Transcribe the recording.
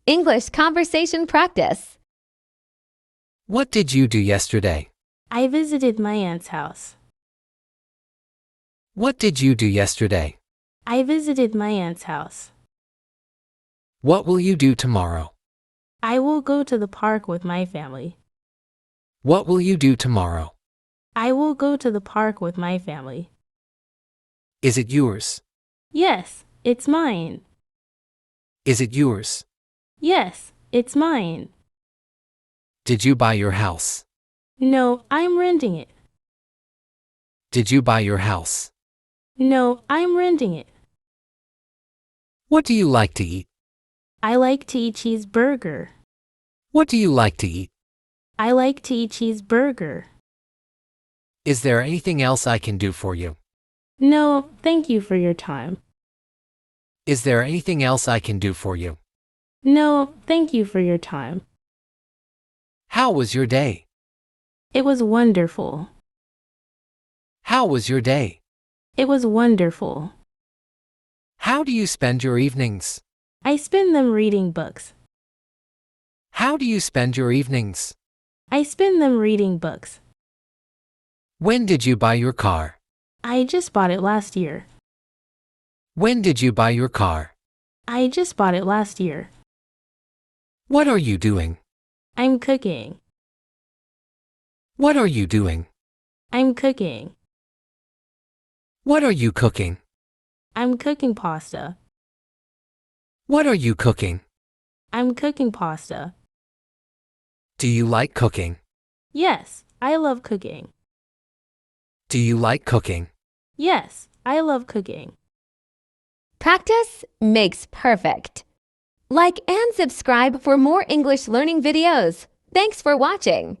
English conversation practice. What did you do yesterday? I visited my aunt's house. What did you do yesterday? I visited my aunt's house. What will you do tomorrow? I will go to the park with my family. What will you do tomorrow? I will go to the park with my family. Is it yours? Yes, it's mine. Is it yours? Yes, it's mine. Did you buy your house? No, I'm renting it. Did you buy your house? No, I'm renting it. What do you like to eat? I like to eat cheeseburger. What do you like to eat? I like to eat cheeseburger. Is there anything else I can do for you? No, thank you for your time. Is there anything else I can do for you? No, thank you for your time. How was your day? It was wonderful. How was your day? It was wonderful. How do you spend your evenings? I spend them reading books. How do you spend your evenings? I spend them reading books. When did you buy your car? I just bought it last year. When did you buy your car? I just bought it last year. What are you doing? I'm cooking. What are you doing? I'm cooking. What are you cooking? I'm cooking pasta. What are you cooking? I'm cooking pasta. Do you like cooking? Yes, I love cooking. Do you like cooking? Yes, I love cooking. Practice makes perfect. Like and subscribe for more English learning videos. Thanks for watching.